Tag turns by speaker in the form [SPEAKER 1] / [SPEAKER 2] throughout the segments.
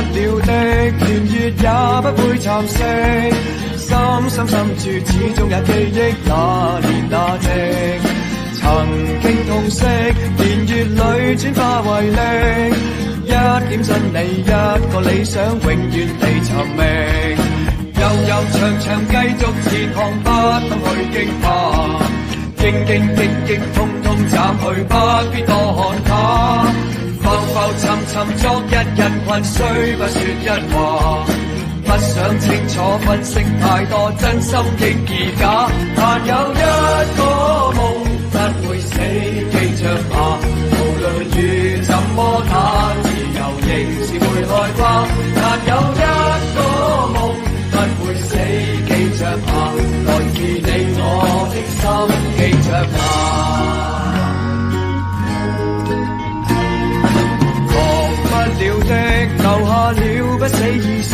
[SPEAKER 1] 了的年月也不會蠶食，深深深處始終也記憶那年那夕，曾經痛惜年月裏轉化為力，一點真理一個理想永遠地尋覓，悠悠長長繼續前行不ต้อง去驚怕，荊荊棘棘通通斬去不必多看它，浮浮沉沉昨日人群雖不說一話，不想清楚分析太多真心亦而假，但有一個夢不會死記着吧，無論雨怎麼打自由仍是會開花，但有一個夢不會死記着吧，來自你我的心記着吧，忘不了的留下了不死意識，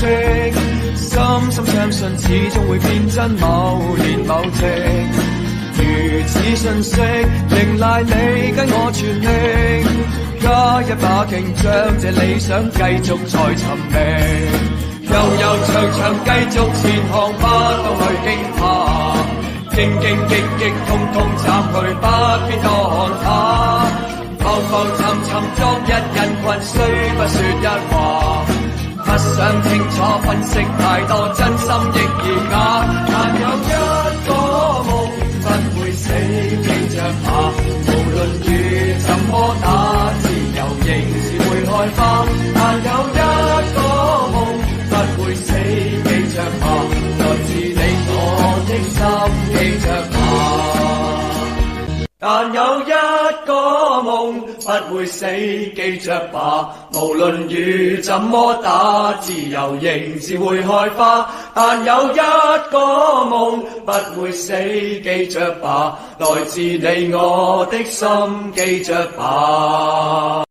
[SPEAKER 1] 深深相信始終會變真某年某夕，如此信息仍賴你跟我全力，加一把勁將這理想繼續再尋覓，悠悠長長繼續前行不ต้อง去驚怕，荊荊棘棘通通斬去不必多看它，浮浮沉沉昨日人群雖不說一話，不想清楚分析太多真心亦而假，但有一個夢不會死記着吧，無論雨怎麼打自由仍是會開花，但有一個夢不會死記着吧，來自你我的心記着吧，但有一個夢不會死記着吧，無論雨怎麼打自由仍是會開花，但有一個夢不會死記着吧，來自你我的心記着吧。